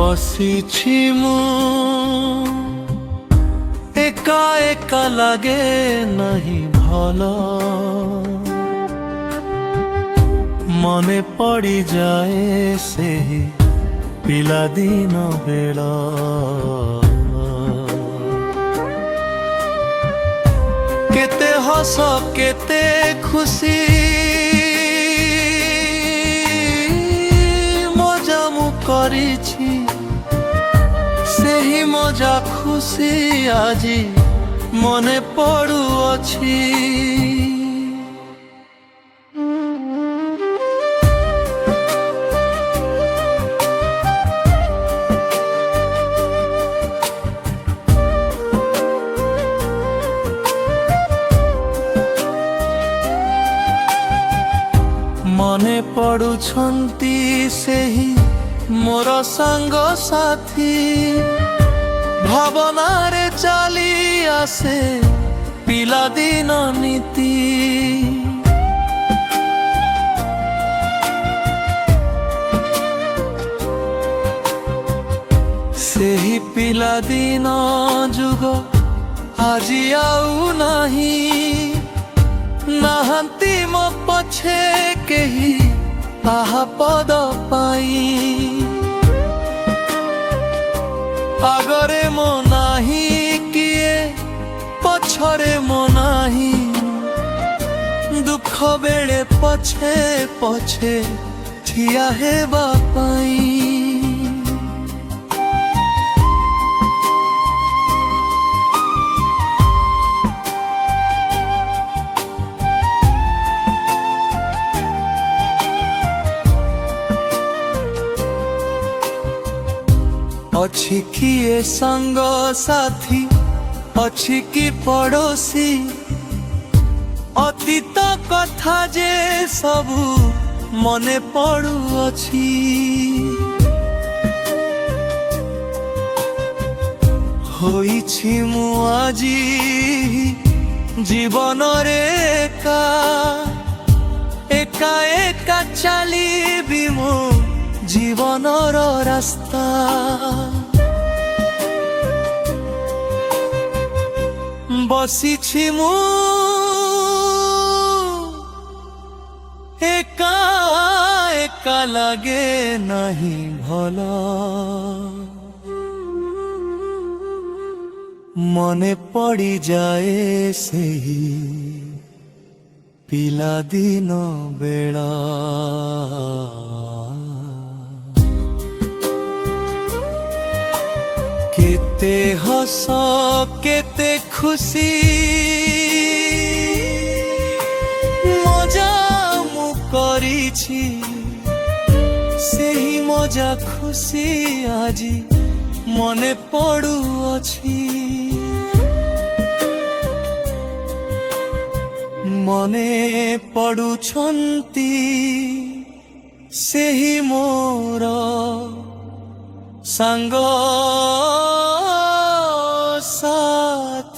बसिछि मु एका एका लागे नहीं भलो मने पड़ी जाए से पिला दिन बेला केते हस केते खुशी मजा मु करिछि सेही मजा खुशी आजी मने पड़ुअछि मने पड़ुछंती सेही मोर सांग साथी भावना रे चली आसे पिला दिन नीति सेही पिला दिन जुग आजी आउ नहीं नाहंती मो पछे केही आहा पद पाई आगरे मो नाही किए पछरे मो नाही दुख बेले पछे पछे ठिया हेबा पाई अच्छी किए संग साथी अच्छी की पड़ोसी अतीत कथा जे सबू मने पड़ुअछि होइछि मु आजी जीवन रे एका एका एका चलिबि मु जीवनर रास्ता बसिछि मु एका एका लागे नहीं भलो मने पड़ी जाए सेही पिला दिन बेला केते हस केते खुशी मजा मु करिछि सेही मजा खुशी आजी मने पड़ुअछि मने पड़ुछंती सेही मोर सांग साथी।